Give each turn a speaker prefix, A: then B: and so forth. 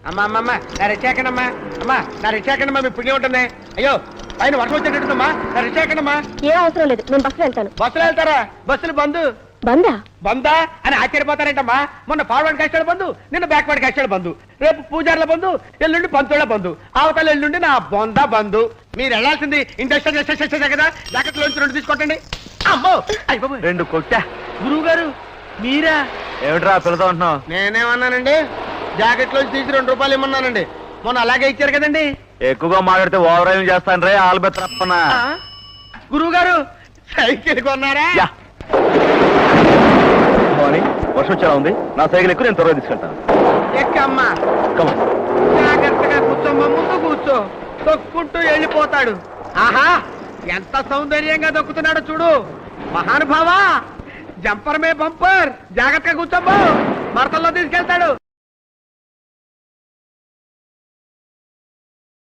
A: అమ్మా అమ్మమ్మ నా రిచాకండమ్మా అమ్మా నా రిచాకండమ్మా మీ పుణ్యం ఉంటుంది. అయ్యో పైన వర్షం వచ్చేటట్టుమ్మా నా రిచాకండమ్మా.
B: ఏం అవసరం లేదు, నేను బస్సులో వెళ్తాను.
A: బస్సులో వెళ్తారా? బస్సులు బంద్.
B: బందా?
A: బందా అని ఆశ్చర్యపోతారేంటమ్మా. మొన్న ఫార్వర్డ్ కష్టాలు బంధు, నిన్న బ్యాక్వర్డ్ కష్టాలు బంధు, రేపు పూజార్ల బంధు, ఎల్లుండి పంతుల బంధు, అవతల ఎల్లుండి నా బొంద బంధు. మీరు వెళ్ళాల్సింది ఇండస్ట్రియల్ కదా. జాకెట్ లోంచి 2 తీసుకోండి. అమ్మో అయిపో
C: 2 కొట్టా.
A: గురువు గారు మీరా?
C: ఏమిట్రా పిల్లతో ఉంటున్నావు?
A: నేనేమన్నానండి? జాకెట్ లోంచి తీసి 2 రూపాయలు ఇమ్మన్నానండి. మొన్న అలాగే ఇచ్చారు కదండి.
C: ఎక్కువగా మాట్లాడితే ఓవర్ రైన్ చేస్తాను రే ఆల్బెత్తనా.
A: గురువు గారు సైకిల్ కొన్నారా?
C: వర్షం చాలా ఉంది, నా సైకిల్ ఎక్కువ నేను త్వరగా తీసుకెళ్తాను.
A: ఎక్కమ్మా జాగ్రత్తగా కూర్చోమ్మా. ముందు కూర్చో. తొక్కుంటూ వెళ్ళిపోతాడు. ఆహా ఎంత సౌందర్యంగా దొక్కుతున్నాడో చూడు. మహానుభావా జంపర్ మే బంపర్. జాగ్రత్తగా కూర్చోమ్మా, మడతల్లో తీసుకెళ్తాడు.